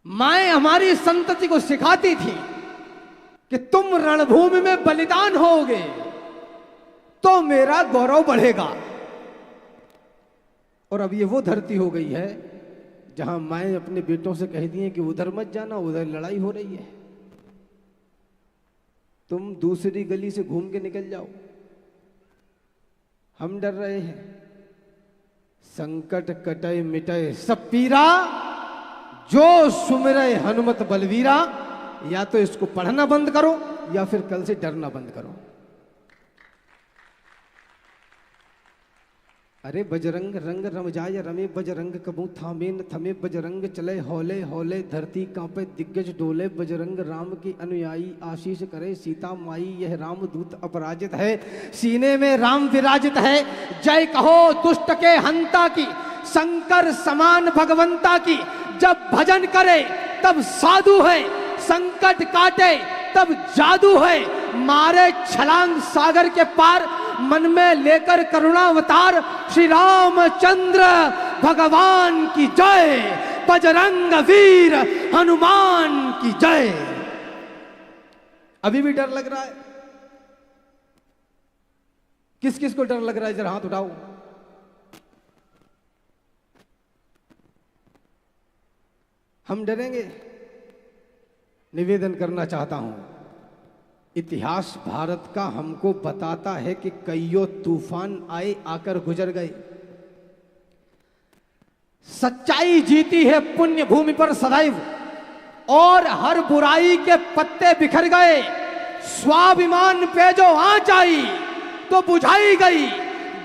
माएं हमारी संतति को सिखाती थी कि तुम रणभूमि में बलिदान होगे तो मेरा गौरव बढ़ेगा। और अब ये वो धरती हो गई है जहां माएं अपने बेटों से कहती हैं कि उधर मत जाना, उधर लड़ाई हो रही है, तुम दूसरी गली से घूम के निकल जाओ, हम डर रहे हैं। संकट कटय मिटय सब पीरा, जो सुमिरय हनुमत बलवीरा। या तो इसको पढ़ना बंद करो या फिर कल से डरना बंद करो। अरे बजरंग रंग रम जाय रमे बजरंग कबू थामे न थमे बजरंग चले हौले हौले धरती कांपे दिग्गज डोले। बजरंग राम की अनुयायी आशीष करे सीता माई, यह राम दूत अपराजित है, सीने में राम विराजित है। जय कहो दुष्ट के हंता की, शंकर समान भगवंता की। जब भजन करे तब साधु है, संकट काटे तब जादू है। मारे छलांग सागर के पार, मन में लेकर करुणावतार। श्री रामचंद्र भगवान की जय, बजरंग वीर हनुमान की जय। अभी भी डर लग रहा है? किस किस को डर लग रहा है? जरा हाथ उठाओ। हम डरेंगे? निवेदन करना चाहता हूं, इतिहास भारत का हमको बताता है कि कईयों तूफान आए, आकर गुजर गए। सच्चाई जीती है पुण्य भूमि पर सदैव, और हर बुराई के पत्ते बिखर गए। स्वाभिमान पे जो आंच आई तो बुझाई गई।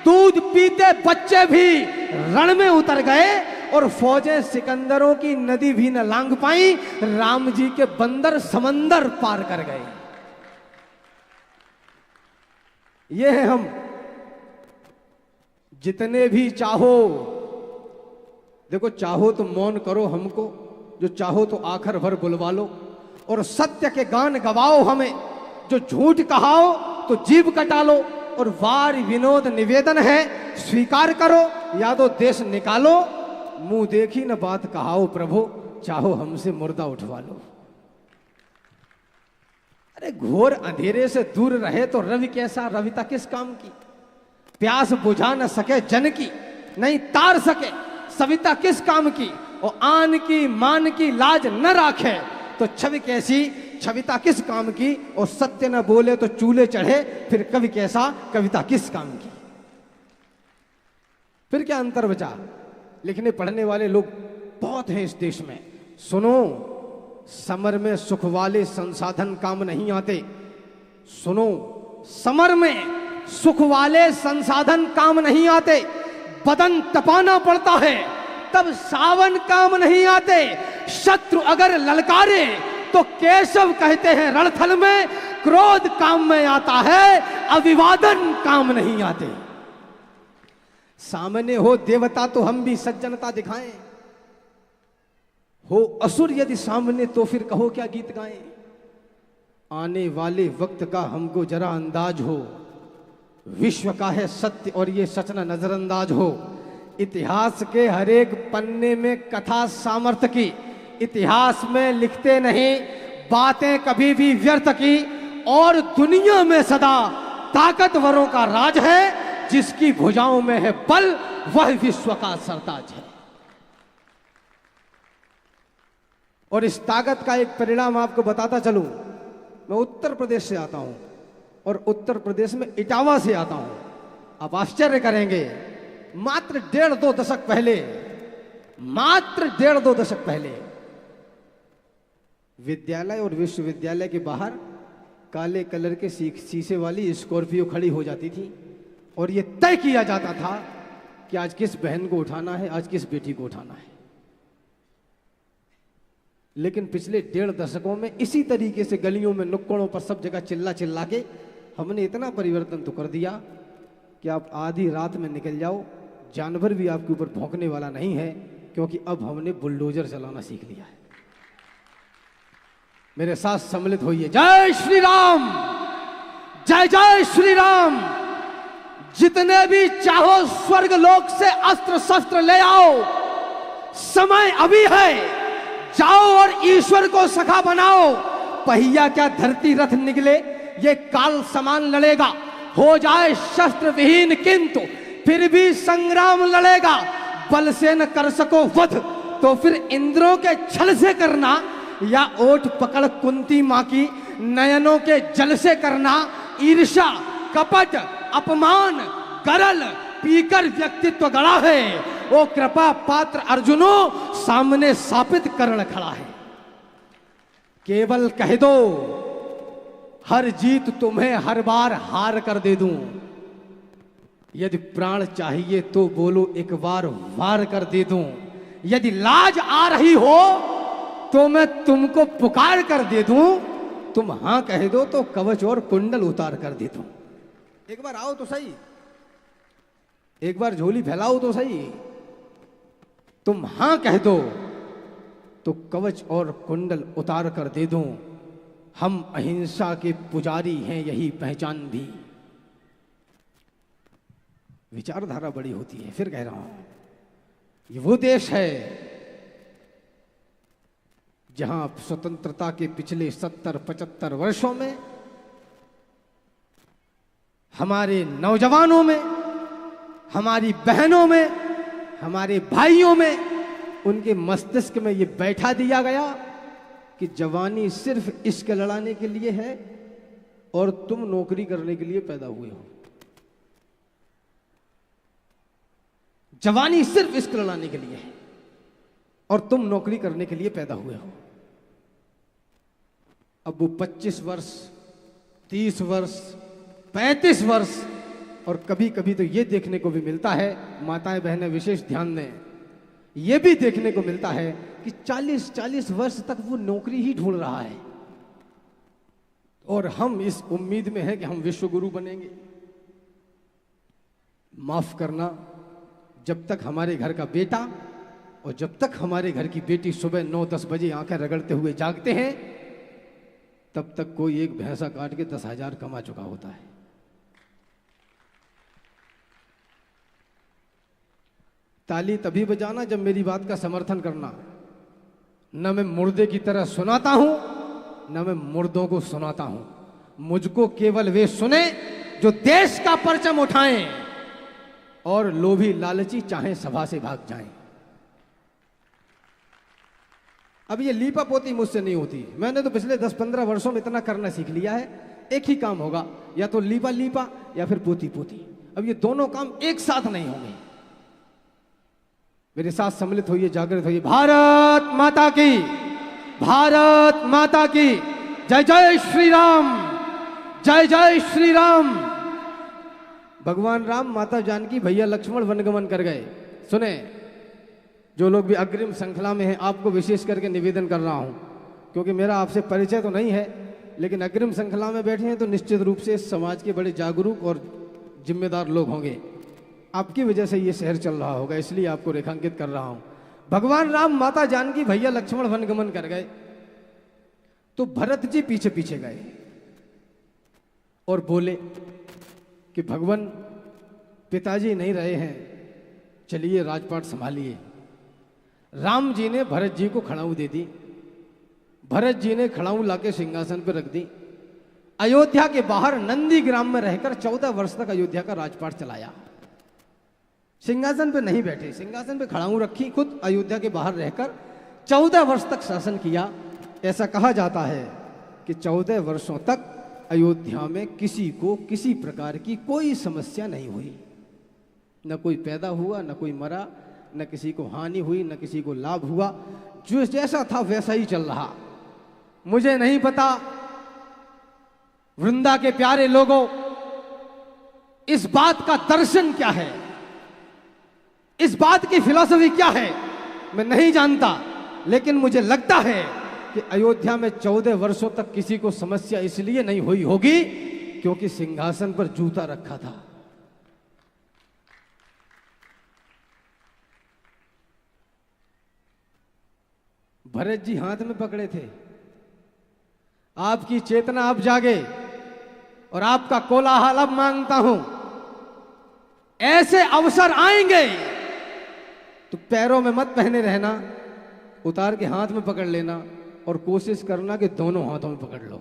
दूध पीते बच्चे भी रण में उतर गए, और फौजें सिकंदरों की नदी भी न लांघ पाई। राम जी के बंदर समंदर पार कर गए। ये है हम। जितने भी चाहो, देखो, चाहो तो मौन करो हमको, जो चाहो तो आखिर भर बुलवा लो, और सत्य के गान गवाओ हमें। जो झूठ कहाओ तो जीभ कटा लो, और वार विनोद निवेदन है, स्वीकार करो या तो देश निकालो। मुंह देखी न बात कहाओ प्रभु, चाहो हमसे मुर्दा उठवा लो। अरे घोर अंधेरे से दूर रहे तो रवि कैसा, रविता किस काम की। प्यास बुझा न सके जन की, नहीं तार सके सविता किस काम की। और आन की मान की लाज न राखे तो छवि कैसी, छविता किस काम की। और सत्य न बोले तो चूल्हे चढ़े, फिर कवि कैसा, कविता किस काम की। फिर क्या अंतर बचा? लिखने पढ़ने वाले लोग बहुत हैं इस देश में। सुनो, समर में सुख वाले संसाधन काम नहीं आते। सुनो, समर में सुख वाले संसाधन काम नहीं आते। बदन तपाना पड़ता है तब सावन काम नहीं आते। शत्रु अगर ललकारे तो केशव कहते हैं रणथल में। क्रोध काम में आता है, अभिवादन काम नहीं आते। सामने हो देवता तो हम भी सज्जनता दिखाएं, हो असुर यदि सामने तो फिर कहो क्या गीत गाएं। आने वाले वक्त का हमको जरा अंदाज हो, विश्व का है सत्य और ये सच न नजरअंदाज हो। इतिहास के हर एक पन्ने में कथा सामर्थ्य की, इतिहास में लिखते नहीं बातें कभी भी व्यर्थ की। और दुनिया में सदा ताकतवरों का राज है, जिसकी भुजाओं में है बल वह विश्व का सरताज है। और इस ताकत का एक परिणाम आपको बताता चलूं। मैं उत्तर प्रदेश से आता हूं, और उत्तर प्रदेश में इटावा से आता हूं। आप आश्चर्य करेंगे, मात्र 1.5-2 दशक पहले, मात्र 1.5-2 दशक पहले विद्यालय और विश्वविद्यालय के बाहर काले कलर के शीशे वाली स्कॉर्पियो खड़ी हो जाती थी, और ये तय किया जाता था कि आज किस बहन को उठाना है, आज किस बेटी को उठाना है। लेकिन पिछले 1.5 दशकों में इसी तरीके से गलियों में, नुक्कड़ों पर, सब जगह चिल्ला चिल्ला के हमने इतना परिवर्तन तो कर दिया कि आप आधी रात में निकल जाओ, जानवर भी आपके ऊपर भौंकने वाला नहीं है, क्योंकि अब हमने बुलडोजर चलाना सीख लिया है। मेरे साथ सम्मिलित होइए। जय श्री राम, जय जय श्री राम। जितने भी चाहो स्वर्ग लोक से अस्त्र शस्त्र ले आओ, समय अभी है। जाओ और ईश्वर को सखा बनाओ। पहिया क्या धरती रथ निकले, ये काल समान लड़ेगा। हो जाए शस्त्र विहीन किंतु फिर भी संग्राम लड़ेगा। बल से न कर सको वध तो फिर इंद्रों के छल से करना, या ओठ पकड़ कुंती मां की नयनों के जल से करना। ईर्ष्या कपट अपमान गरल पीकर व्यक्तित्व गड़ा है। वो कृपा पात्र अर्जुनो सामने सापित करण खड़ा है। केवल कह दो हर जीत तुम्हें हर बार हार कर दे दूं। यदि प्राण चाहिए तो बोलो एक बार वार कर दे दूं। यदि लाज आ रही हो तो मैं तुमको पुकार कर दे दूं। तुम हां कह दो तो कवच और कुंडल उतार कर दे दूं। एक बार आओ तो सही, एक बार झोली फैलाओ तो सही। तुम हां कह दो तो कवच और कुंडल उतार कर दे दूं। हम अहिंसा के पुजारी हैं, यही पहचान भी। विचारधारा बड़ी होती है। फिर कह रहा हूं, ये वो देश है जहां स्वतंत्रता के पिछले 70-75 वर्षों में हमारे नौजवानों में, हमारी बहनों में, हमारे भाइयों में, उनके मस्तिष्क में ये बैठा दिया गया कि जवानी सिर्फ इश्क लड़ाने के लिए है और तुम नौकरी करने के लिए पैदा हुए हो। जवानी सिर्फ इश्क लड़ाने के लिए है और तुम नौकरी करने के लिए पैदा हुए हो। अब वो 25 वर्ष, 30 वर्ष, 35 वर्ष, और कभी कभी तो ये देखने को भी मिलता है, माताएं बहनें विशेष ध्यान दें, ये भी देखने को मिलता है कि 40-40 वर्ष तक वो नौकरी ही ढूंढ रहा है और हम इस उम्मीद में हैं कि हम विश्व गुरु बनेंगे। माफ करना, जब तक हमारे घर का बेटा और जब तक हमारे घर की बेटी सुबह 9-10 बजे आंखें रगड़ते हुए जागते हैं, तब तक कोई एक भैंसा काट के 10,000 कमा चुका होता है। ताली तभी बजाना जब मेरी बात का समर्थन करना। न मैं मुर्दे की तरह सुनाता हूं, न मैं मुर्दों को सुनाता हूं। मुझको केवल वे सुने जो देश का परचम उठाएं और लोभी लालची चाहे सभा से भाग जाएं। अब ये लीपा पोती मुझसे नहीं होती। मैंने तो पिछले 10-15 वर्षों में इतना करना सीख लिया है, एक ही काम होगा, या तो लीपा लीपा या फिर पोती पोती। अब ये दोनों काम एक साथ नहीं होंगे। मेरे साथ सम्मिलित होइए, जागृत होइए। भारत माता की, भारत माता की जय। जय श्री राम, जय जय श्री राम। भगवान राम, माता जानकी, भैया लक्ष्मण वनगमन कर गए। सुने, जो लोग भी अग्रिम श्रृंखला में हैं, आपको विशेष करके निवेदन कर रहा हूं, क्योंकि मेरा आपसे परिचय तो नहीं है, लेकिन अग्रिम श्रृंखला में बैठे हैं तो निश्चित रूप से समाज के बड़े जागरूक और जिम्मेदार लोग होंगे। आपकी वजह से ये शहर चल रहा होगा, इसलिए आपको रेखांकित कर रहा हूं। भगवान राम, माता जानकी, भैया लक्ष्मण वनगमन कर गए तो भरत जी पीछे पीछे गए और बोले कि भगवान, पिताजी नहीं रहे हैं, चलिए राजपाट संभालिए। राम जी ने भरत जी को खड़ाऊ दे दी। भरत जी ने खड़ाऊ लाके सिंहासन पर रख दी। अयोध्या के बाहर नंदी ग्राम में रहकर 14 वर्ष तक अयोध्या का राजपाट चलाया। सिंहासन पे नहीं बैठे, सिंहासन पे खड़ाऊ रखी, खुद अयोध्या के बाहर रहकर 14 वर्ष तक शासन किया। ऐसा कहा जाता है कि 14 वर्षों तक अयोध्या में किसी को किसी प्रकार की कोई समस्या नहीं हुई। न कोई पैदा हुआ, न कोई मरा, न किसी को हानि हुई, न किसी को लाभ हुआ। जो जैसा था वैसा ही चल रहा। मुझे नहीं पता वृंदा के प्यारे लोगों, इस बात का दर्शन क्या है, इस बात की फिलॉसफी क्या है, मैं नहीं जानता, लेकिन मुझे लगता है कि अयोध्या में 14 वर्षों तक किसी को समस्या इसलिए नहीं हुई होगी क्योंकि सिंहासन पर जूता रखा था। भरत जी हाथ में पकड़े थे। आपकी चेतना अब जागे और आपका कोलाहल अब मांगता हूं। ऐसे अवसर आएंगे तो पैरों में मत पहने रहना, उतार के हाथ में पकड़ लेना और कोशिश करना कि दोनों हाथों में पकड़ लो।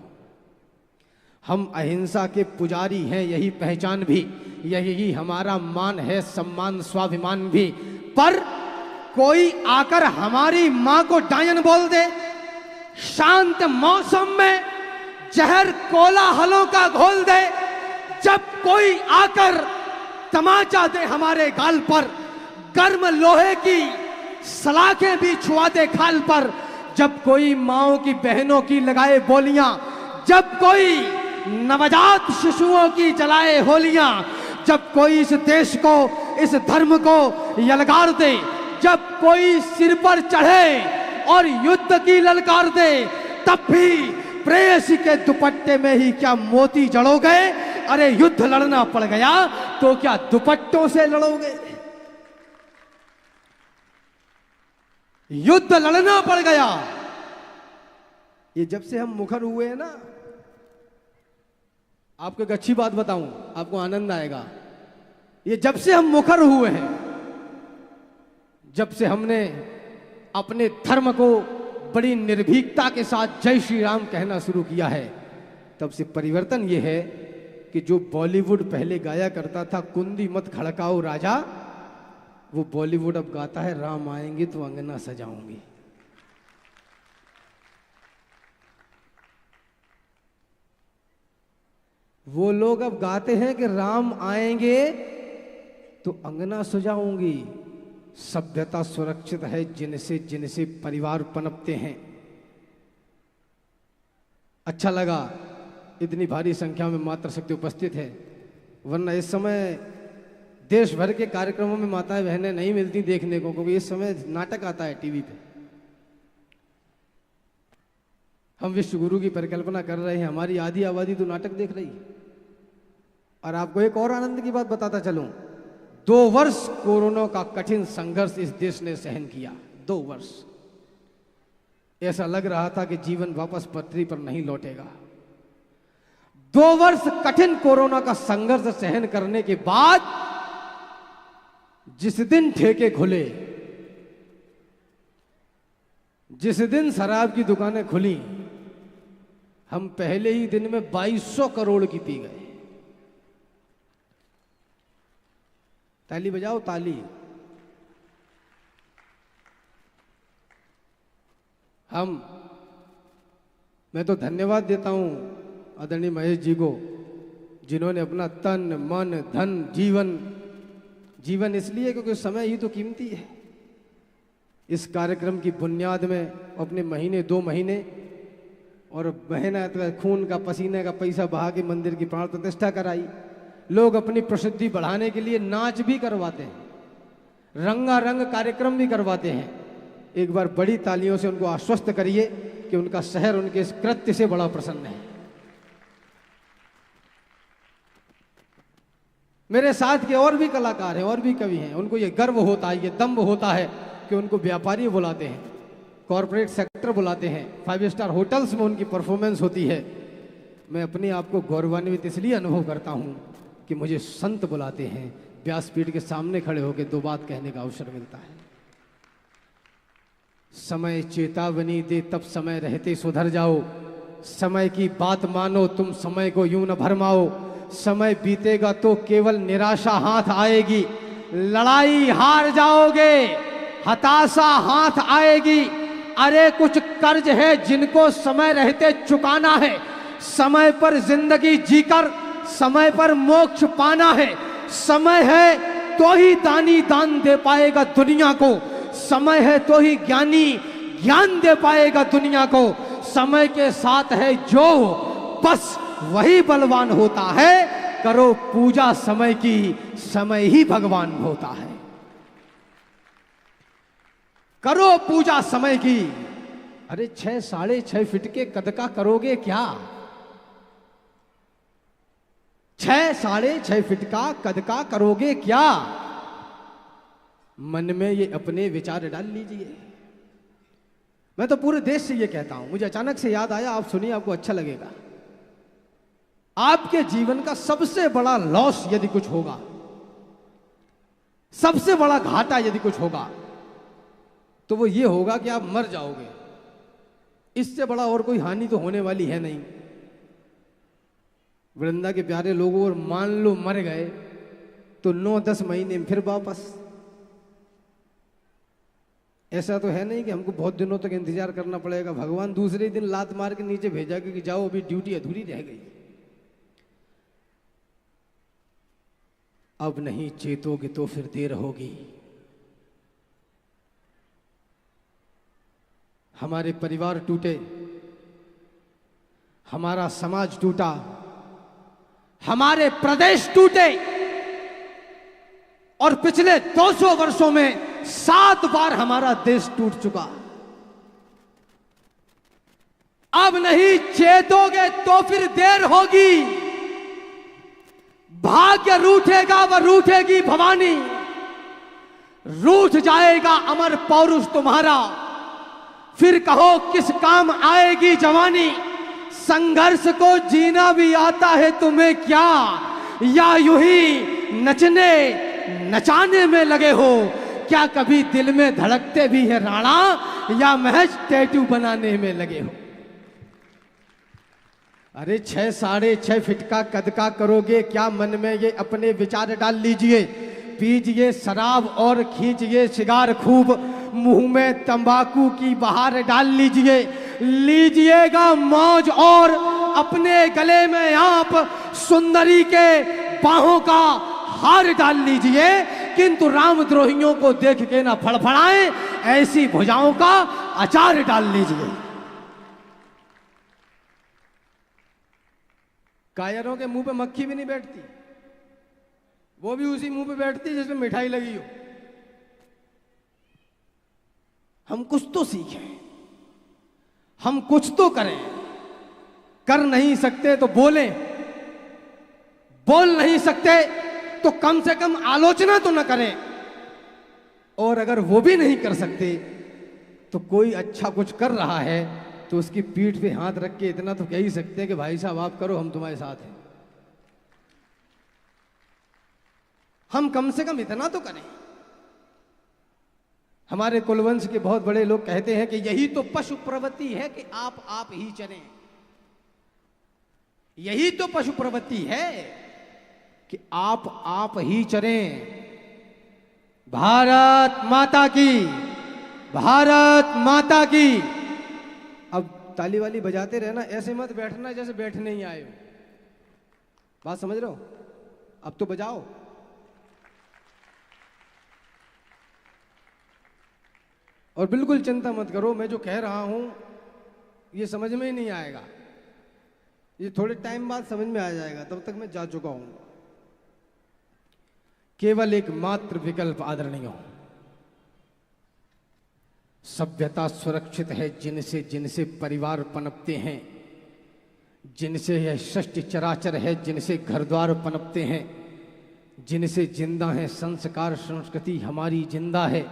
हम अहिंसा के पुजारी हैं, यही पहचान भी, यही हमारा मान है, सम्मान स्वाभिमान भी। पर कोई आकर हमारी मां को डायन बोल दे, शांत मौसम में जहर कोलाहलों का घोल दे, जब कोई आकर तमाचा दे हमारे गाल पर, गर्म लोहे की सलाखें भी छुआ दे खाल पर, जब कोई माओं की बहनों की लगाए बोलियां, जब कोई नवजात शिशुओं की जलाए होलियां, जब कोई इस देश को, इस धर्म को यलगार दे, जब कोई सिर पर चढ़े और युद्ध की ललकार दे, तब भी प्रेयसी के दुपट्टे में ही क्या मोती जड़ोगे? अरे युद्ध लड़ना पड़ गया तो क्या दुपट्टों से लड़ोगे? युद्ध लड़ना पड़ गया। ये जब से हम मुखर हुए हैं ना, आपको एक अच्छी बात बताऊं, आपको आनंद आएगा। ये जब से हम मुखर हुए हैं, जब से हमने अपने धर्म को बड़ी निर्भीकता के साथ जय श्री राम कहना शुरू किया है, तब से परिवर्तन ये है कि जो बॉलीवुड पहले गाया करता था कुंदी मत खड़काओ राजा, वो बॉलीवुड अब गाता है राम आएंगे तो अंगना सजाऊंगी। वो लोग अब गाते हैं कि राम आएंगे तो अंगना सजाऊंगी। सभ्यता सुरक्षित है जिनसे जिनसे परिवार पनपते हैं। अच्छा लगा इतनी भारी संख्या में मातृशक्ति उपस्थित है, वरना इस समय देश भर के कार्यक्रमों में माताएं बहनें नहीं मिलती देखने को, क्योंकि इस समय नाटक आता है टीवी पे। हम विश्व गुरु की परिकल्पना कर रहे हैं, हमारी आधी आबादी तो नाटक देख रही है। और आपको एक और आनंद की बात बताता चलूं, 2 वर्ष कोरोना का कठिन संघर्ष इस देश ने सहन किया। 2 वर्ष ऐसा लग रहा था कि जीवन वापस पटरी पर नहीं लौटेगा। 2 वर्ष कठिन कोरोना का संघर्ष सहन करने के बाद जिस दिन ठेके खुले, जिस दिन शराब की दुकानें खुली, हम पहले ही दिन में 2200 करोड़ की पी गए। ताली बजाओ ताली। मैं तो धन्यवाद देता हूं आदरणीय महेश जी को, जिन्होंने अपना तन मन धन जीवन इसलिए क्योंकि समय ही तो कीमती है। इस कार्यक्रम की बुनियाद में अपने महीने 2 महीने और मेहनत खून का पसीने का पैसा बहा के मंदिर की प्राण प्रतिष्ठा कराई। लोग अपनी प्रसिद्धि बढ़ाने के लिए नाच भी करवाते हैं, रंगारंग कार्यक्रम भी करवाते हैं। एक बार बड़ी तालियों से उनको आश्वस्त करिए कि उनका शहर उनके इस कृत्य से बड़ा प्रसन्न है। मेरे साथ के और भी कलाकार हैं और भी कवि हैं, उनको ये गर्व होता है, ये दम्भ होता है कि उनको व्यापारी बुलाते हैं, कॉरपोरेट सेक्टर बुलाते हैं, 5 स्टार होटल्स में उनकी परफॉर्मेंस होती है। मैं अपने आप को गौरवान्वित इसलिए अनुभव करता हूं कि मुझे संत बुलाते हैं, व्यासपीठ के सामने खड़े होकर 2 बात कहने का अवसर मिलता है। समय चेतावनी दे तब समय रहते सुधर जाओ, समय की बात मानो तुम समय को यूं न भरमाओ। समय बीतेगा तो केवल निराशा हाथ आएगी, लड़ाई हार जाओगे, हताशा हाथ आएगी। अरे कुछ कर्ज है जिनको समय रहते चुकाना है, समय पर जिंदगी जीकर समय पर मोक्ष पाना है। समय है तो ही दानी दान दे पाएगा दुनिया को, समय है तो ही ज्ञानी ज्ञान दे पाएगा दुनिया को। समय के साथ है जो बस वही बलवान होता है, करो पूजा समय की, समय ही भगवान होता है। करो पूजा समय की। अरे 6 साढ़े 6 फीट के कद का करोगे क्या? 6 साढ़े 6 फीट का कद का करोगे क्या? मन में ये अपने विचार डाल लीजिए। मैं तो पूरे देश से ये कहता हूं, मुझे अचानक से याद आया, आप सुनिए, आपको अच्छा लगेगा। आपके जीवन का सबसे बड़ा लॉस यदि कुछ होगा, सबसे बड़ा घाटा यदि कुछ होगा, तो वो ये होगा कि आप मर जाओगे। इससे बड़ा और कोई हानि तो होने वाली है नहीं। वृंदा के प्यारे लोगों, और मान लो मर गए तो 9-10 महीने में फिर वापस। ऐसा तो है नहीं कि हमको बहुत दिनों तक इंतजार करना पड़ेगा। भगवान दूसरे दिन लात मार के नीचे भेजा कि जाओ अभी ड्यूटी अधूरी रह गई। अब नहीं चेतोगे तो फिर देर होगी। हमारे परिवार टूटे, हमारा समाज टूटा, हमारे प्रदेश टूटे, और पिछले 200 वर्षों में 7 बार हमारा देश टूट चुका। अब नहीं चेतोगे तो फिर देर होगी। भाग्य रूठेगा व रूठेगी भवानी, रूठ जाएगा अमर पौरुष तुम्हारा, फिर कहो किस काम आएगी जवानी। संघर्ष को जीना भी आता है तुम्हें क्या, या यूं ही नचने नचाने में लगे हो। क्या कभी दिल में धड़कते भी है राणा, या महज टैटू बनाने में लगे हो। अरे 6-6.5 फीट का कद का करोगे क्या, मन में ये अपने विचार डाल लीजिए। पीजिए शराब और खींचिए सिगार खूब, मुंह में तंबाकू की बहार डाल लीजिए। लीजिएगा मौज और अपने गले में आप सुंदरी के बाहों का हार डाल लीजिए, किंतु रामद्रोहियों को देख के ना फड़फड़ाएं, ऐसी भुजाओं का अचार डाल लीजिए। कायरों के मुंह पे मक्खी भी नहीं बैठती, वो भी उसी मुंह पे बैठती जिसमें मिठाई लगी हो। हम कुछ तो सीखें, हम कुछ तो करें। कर नहीं सकते तो बोलें, बोल नहीं सकते तो कम से कम आलोचना तो न करें, और अगर वो भी नहीं कर सकते तो कोई अच्छा कुछ कर रहा है तो उसकी पीठ पे हाथ रख के इतना तो कह ही सकते हैं कि भाई साहब आप करो, हम तुम्हारे साथ हैं। हम कम से कम इतना तो करें। हमारे कुलवंश के बहुत बड़े लोग कहते हैं कि यही तो पशु प्रवृत्ति है कि आप ही चलें। यही तो पशु प्रवृत्ति है कि आप ही चलें। भारत माता की, भारत माता की। अब ताली वाली बजाते रहना, ऐसे मत बैठना जैसे बैठने ही आए हो। बात समझ रहे हो? अब तो बजाओ। और बिल्कुल चिंता मत करो, मैं जो कह रहा हूं ये समझ में ही नहीं आएगा, ये थोड़े टाइम बाद समझ में आ जाएगा, तब तक मैं जा चुका हूं। केवल एक मात्र विकल्प आदरणीय, सभ्यता सुरक्षित है जिनसे जिनसे परिवार पनपते हैं, जिनसे यह सृष्टि चराचर है, जिनसे घर द्वार पनपते हैं, जिनसे जिंदा है संस्कार संस्कृति हमारी जिंदा है,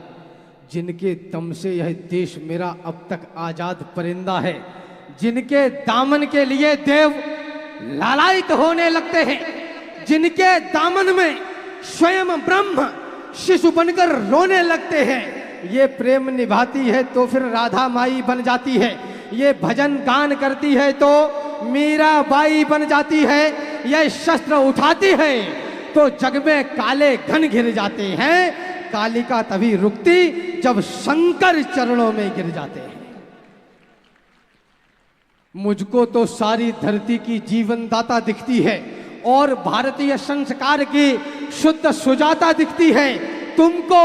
जिनके दम से यह देश मेरा अब तक आजाद परिंदा है, जिनके दामन के लिए देव लालायित होने लगते हैं, जिनके दामन में स्वयं ब्रह्म शिशु बनकर रोने लगते हैं। ये प्रेम निभाती है तो फिर राधा माई बन जाती है, ये भजन गान करती है तो मीरा बाई बन जाती है, ये शस्त्र उठाती है तो जग में काले घन घिर जाते हैं। कालिका तभी रुकती जब शंकर चरणों में गिर जाते हैं। मुझको तो सारी धरती की जीवनदाता दिखती है और भारतीय संस्कार की शुद्ध सुजाता दिखती है। तुमको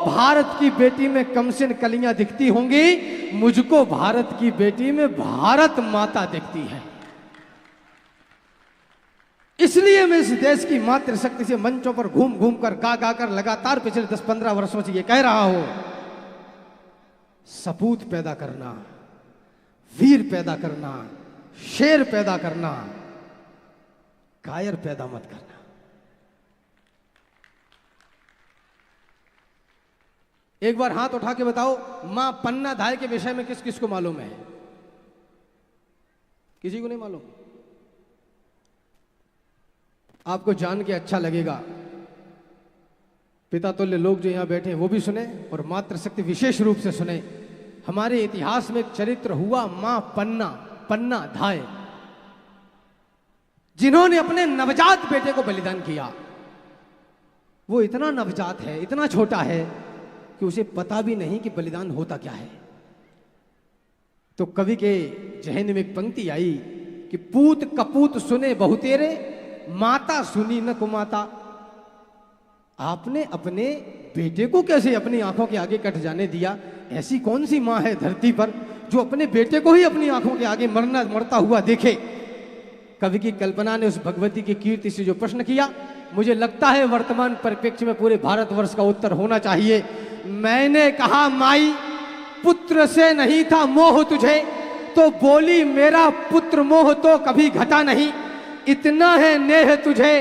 भारत की बेटी में कमसिन कलियां दिखती होंगी, मुझको भारत की बेटी में भारत माता दिखती है। इसलिए मैं इस देश की मातृशक्ति से मंचों पर घूम घूम कर गा गा कर लगातार पिछले 10-15 वर्षों से ये कह रहा हूं, सपूत पैदा करना, वीर पैदा करना, शेर पैदा करना, कायर पैदा मत करना। एक बार हाथ उठा के बताओ, मां पन्ना धाय के विषय में किस किस को मालूम है? किसी को नहीं मालूम? आपको जान के अच्छा लगेगा। पिता तुल्य लोग जो यहां बैठे हैं वो भी सुने और मातृशक्ति विशेष रूप से सुने। हमारे इतिहास में एक चरित्र हुआ, मां पन्ना धाय, जिन्होंने अपने नवजात बेटे को बलिदान किया। वो इतना नवजात है, इतना छोटा है कि उसे पता भी नहीं कि बलिदान होता क्या है। तो कवि के जहन में एक पंक्ति आई कि पूत कपूत सुने बहुतेरे, माता सुनी न कुमाता। आपने अपने बेटे को कैसे अपनी आंखों के आगे कट जाने दिया? ऐसी कौन सी मां है धरती पर जो अपने बेटे को ही अपनी आंखों के आगे मरता हुआ देखे? कवि की कल्पना ने उस भगवती की कीर्ति से जो प्रश्न किया, मुझे लगता है वर्तमान परिप्रेक्ष्य में पूरे भारतवर्ष का उत्तर होना चाहिए। मैंने कहा माई पुत्र से नहीं था मोह तुझे, तो बोली मेरा पुत्र मोह तो कभी घटा नहीं। इतना है नेह तुझे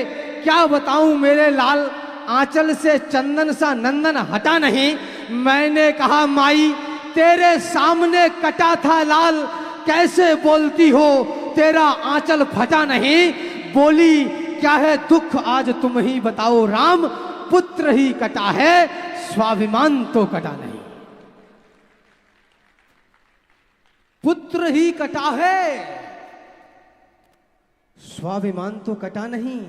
क्या बताऊं मेरे लाल, आंचल से चंदन सा नंदन हटा नहीं। मैंने कहा माई तेरे सामने कटा था लाल, कैसे बोलती हो तेरा आंचल फटा नहीं। बोली क्या है दुख आज तुम ही बताओ राम, पुत्र ही कटा है स्वाभिमान तो कटा नहीं। पुत्र ही कटा है, स्वाभिमान तो कटा नहीं।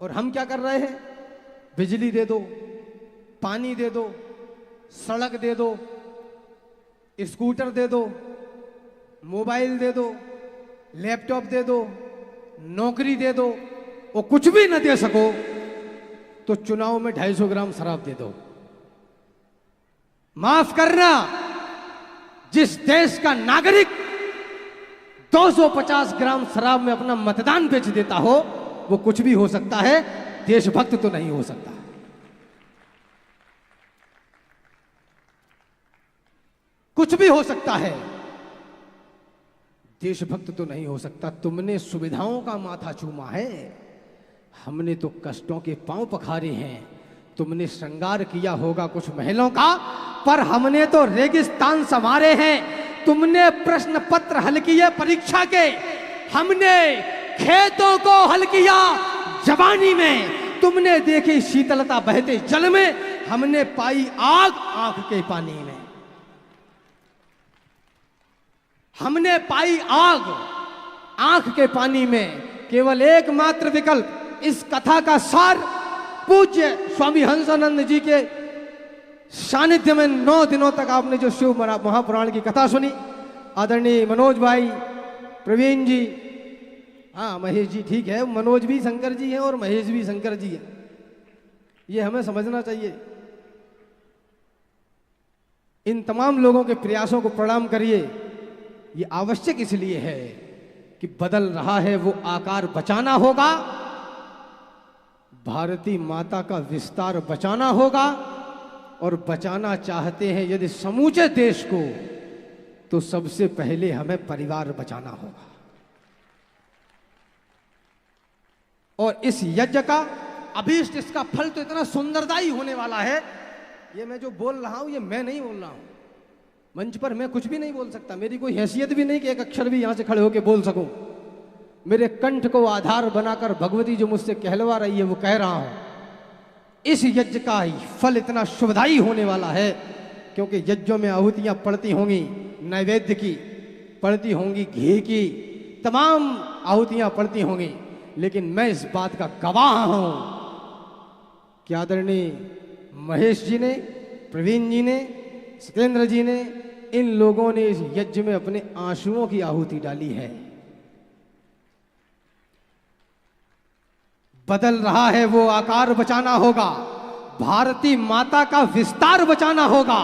और हम क्या कर रहे हैं? बिजली दे दो, पानी दे दो, सड़क दे दो, स्कूटर दे दो, मोबाइल दे दो, लैपटॉप दे दो, नौकरी दे दो, और कुछ भी न दे सको तो चुनाव में 250 ग्राम शराब दे दो। माफ करना, जिस देश का नागरिक 250 ग्राम शराब में अपना मतदान बेच देता हो, वो कुछ भी हो सकता है, देशभक्त तो नहीं हो सकता। कुछ भी हो सकता है, देशभक्त तो नहीं हो सकता। तुमने सुविधाओं का माथा चूमा है, हमने तो कष्टों के पांव पखारे हैं। तुमने श्रृंगार किया होगा कुछ महलों का, पर हमने तो रेगिस्तान संवारे हैं। तुमने प्रश्न पत्र हल किए परीक्षा के, हमने खेतों को हल किया जवानी में। तुमने देखी शीतलता बहते जल में, हमने पाई आग आंख के पानी में। हमने पाई आग आंख के पानी में। केवल एकमात्र विकल्प, इस कथा का सार पूज्य स्वामी हंसानंद जी के सानिध्य में 9 दिनों तक आपने जो शिव महापुराण की कथा सुनी, आदरणीय मनोज भाई, प्रवीण जी, हाँ महेश जी, ठीक है, मनोज भी शंकर जी हैं और महेश भी शंकर जी हैं, ये हमें समझना चाहिए। इन तमाम लोगों के प्रयासों को प्रणाम करिए। ये आवश्यक इसलिए है कि बदल रहा है वो आकार बचाना होगा, भारती माता का विस्तार बचाना होगा, और बचाना चाहते हैं यदि समूचे देश को, तो सबसे पहले हमें परिवार बचाना होगा। और इस यज्ञ का अभीष्ट, इसका फल तो इतना सुंदरदायी होने वाला है। ये मैं जो बोल रहा हूं, ये मैं नहीं बोल रहा हूं, मंच पर मैं कुछ भी नहीं बोल सकता, मेरी कोई हैसियत भी नहीं कि एक अक्षर भी यहां से खड़े होकर बोल सकूं। मेरे कंठ को आधार बनाकर भगवती जो मुझसे कहलवा रही है वो कह रहा हूं। इस यज्ञ का फल इतना शुभदायी होने वाला है, क्योंकि यज्ञों में आहुतियां पड़ती होंगी, नैवेद्य की पड़ती होंगी, घी की तमाम आहुतियां पड़ती होंगी, लेकिन मैं इस बात का गवाह हूं कि आदरणीय महेश जी ने, प्रवीण जी ने, सत्येंद्र जी ने, इन लोगों ने इस यज्ञ में अपने आंसुओं की आहुति डाली है। बदल रहा है वो आकार बचाना होगा, भारती माता का विस्तार बचाना होगा।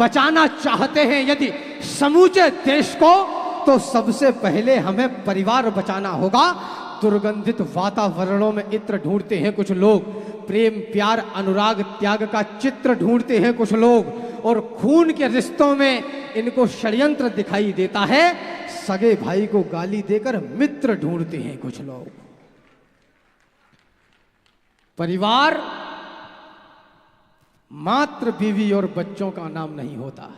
बचाना चाहते हैं यदि समूचे देश को, तो सबसे पहले हमें परिवार बचाना होगा। दुर्गंधित वातावरणों में इत्र ढूंढते हैं कुछ लोग, प्रेम प्यार अनुराग त्याग का चित्र ढूंढते हैं कुछ लोग, और खून के रिश्तों में इनको षड्यंत्र दिखाई देता है। सगे भाई को गाली देकर मित्र ढूंढते हैं कुछ लोग। परिवार मात्र बीवी और बच्चों का नाम नहीं होता।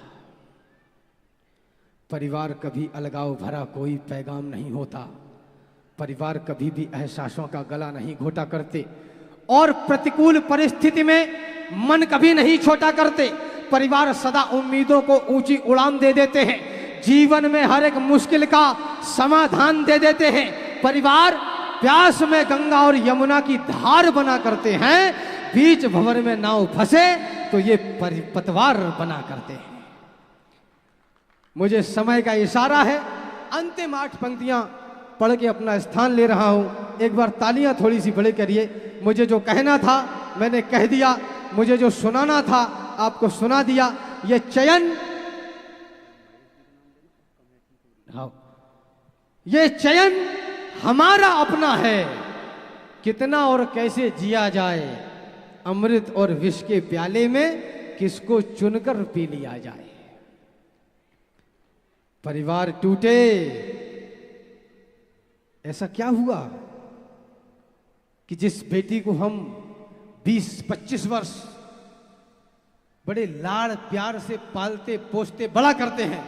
परिवार कभी अलगाव भरा कोई पैगाम नहीं होता। परिवार कभी भी एहसासों का गला नहीं घोटा करते, और प्रतिकूल परिस्थिति में मन कभी नहीं छोटा करते। परिवार सदा उम्मीदों को ऊंची उड़ान दे देते हैं, जीवन में हर एक मुश्किल का समाधान दे देते हैं। परिवार प्यास में गंगा और यमुना की धार बना करते हैं, बीच भंवर में नाव फंसे तो ये पतवार बना करते हैं। मुझे समय का इशारा है, अंतिम 8 पंक्तियां पढ़ के अपना स्थान ले रहा हूं। एक बार तालियां थोड़ी सी बड़े करिए। मुझे जो कहना था मैंने कह दिया, मुझे जो सुनाना था आपको सुना दिया। ये चयन, हाँ, ये चयन हमारा अपना है, कितना और कैसे जिया जाए, अमृत और विष के प्याले में किसको चुनकर पी लिया जाए। परिवार टूटे, ऐसा क्या हुआ कि जिस बेटी को हम 20-25 वर्ष बड़े लाड़ प्यार से पालते पोसते बड़ा करते हैं,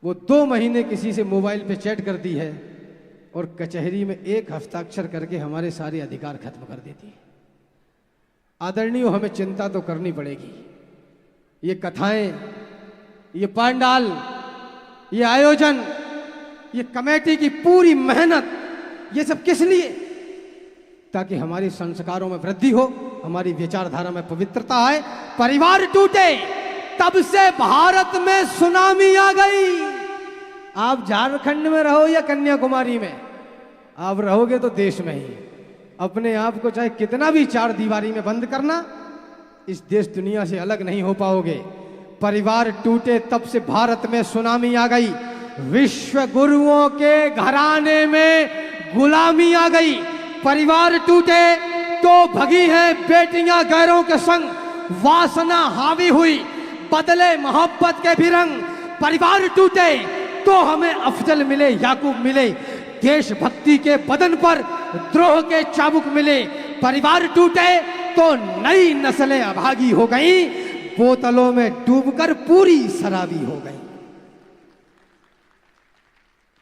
वो 2 महीने किसी से मोबाइल पे चैट कर दी है और कचहरी में 1 हस्ताक्षर करके हमारे सारे अधिकार खत्म कर देती है। आदरणीय, हमें चिंता तो करनी पड़ेगी। ये कथाएं, ये पांडाल, ये आयोजन, ये कमेटी की पूरी मेहनत, ये सब किस लिए? ताकि हमारे संस्कारों में वृद्धि हो, हमारी विचारधारा में पवित्रता आए। परिवार टूटे, तब से भारत में सुनामी आ गई। आप झारखंड में रहो या कन्याकुमारी में, आप रहोगे तो देश में ही। अपने आप को चाहे कितना भी 4 दीवारी में बंद करना, इस देश दुनिया से अलग नहीं हो पाओगे। परिवार टूटे, तब से भारत में सुनामी आ गई। विश्व गुरुओं के घराने में गुलामी आ गई। परिवार टूटे तो भगी हैं बेटियां गैरों के संग, वासना हावी हुई, बदले मोहब्बत के भी रंग। परिवार टूटे तो हमें अफजल मिले, याकूब मिले, देशभक्ति के बदन पर द्रोह के चाबुक मिले। परिवार टूटे तो नई नस्लें अभागी हो गई, बोतलों में डूबकर पूरी शराबी हो गई।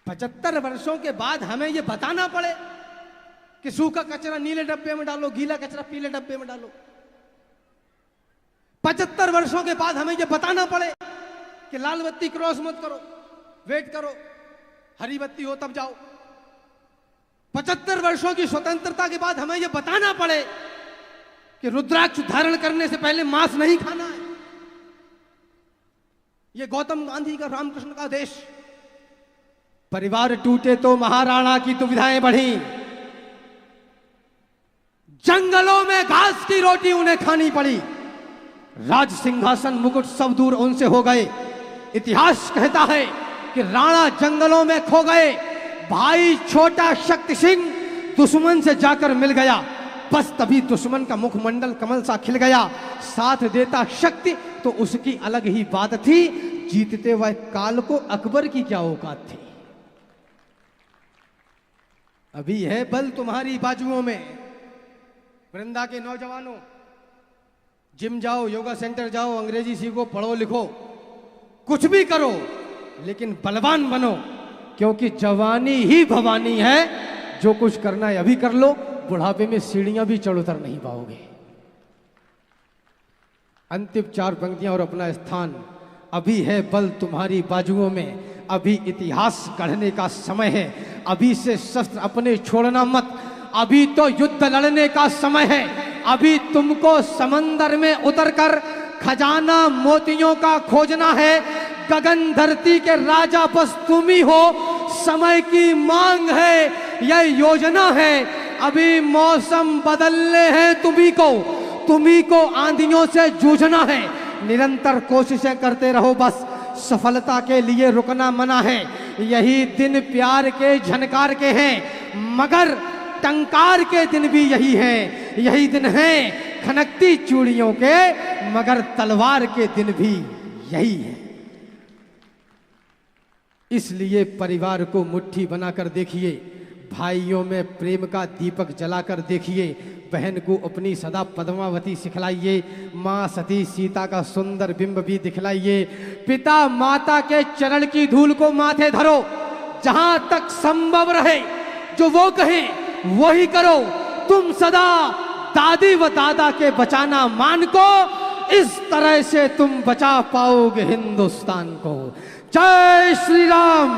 75 वर्षों के बाद हमें यह बताना पड़े कि सूखा कचरा नीले डब्बे में डालो, गीला कचरा पीले डब्बे में डालो। 75 वर्षों के बाद हमें यह बताना पड़े कि लाल बत्ती क्रॉस मत करो, वेट करो, हरी बत्ती हो तब जाओ। 75 वर्षों की स्वतंत्रता के बाद हमें यह बताना पड़े कि रुद्राक्ष धारण करने से पहले मांस नहीं खाना है। यह गौतम गांधी का, रामकृष्ण का देश। परिवार टूटे तो महाराणा की दुविधाएं बढ़ी, जंगलों में घास की रोटी उन्हें खानी पड़ी। राज सिंहासन मुकुट सब दूर उनसे हो गए। इतिहास कहता है कि राणा जंगलों में खो गए, भाई छोटा शक्ति सिंह दुश्मन से जाकर मिल गया। बस तभी दुश्मन का मुखमंडल कमल सा खिल गया। साथ देता शक्ति तो उसकी अलग ही बात थी, जीतते हुए काल को अकबर की क्या औकात थी। अभी है बल तुम्हारी बाजुओं में। वृंदा के नौजवानों, जिम जाओ, योगा सेंटर जाओ, अंग्रेजी सीखो, पढ़ो लिखो, कुछ भी करो, लेकिन बलवान बनो, क्योंकि जवानी ही भवानी है। जो कुछ करना है अभी कर लो, बुढ़ापे में सीढ़ियां भी चढ़ उतर नहीं पाओगे। अंतिम 4 पंक्तियां और अपना स्थान। अभी है बल तुम्हारी बाजुओं में, अभी इतिहास गढ़ने का समय है। अभी से शस्त्र अपने छोड़ना मत, अभी तो युद्ध लड़ने का समय है। अभी तुमको समंदर में उतरकर खजाना मोतियों का खोजना है। गगन धरती के राजा बस तुम ही हो, समय की मांग है, यह योजना है। अभी मौसम बदलने हैं तुम्ही को आंधियों से जूझना है। निरंतर कोशिशें करते रहो, बस सफलता के लिए रुकना मना है। यही दिन प्यार के झनकार के हैं, मगर टंकार के दिन भी यही है। यही दिन है खनकती चूड़ियों के, मगर तलवार के दिन भी यही है। इसलिए परिवार को मुट्ठी बनाकर देखिए, भाइयों में प्रेम का दीपक जलाकर देखिए। बहन को अपनी सदा पद्मावती सिखलाइए, माँ सती सीता का सुंदर बिंब भी दिखलाइए। पिता माता के चरण की धूल को माथे धरो, जहां तक संभव रहे जो वो कहें वही करो। तुम सदा दादी व दादा के बचाना मान को इस तरह से तुम बचा पाओगे हिंदुस्तान को। जय श्री राम,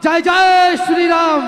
जय जय श्री राम।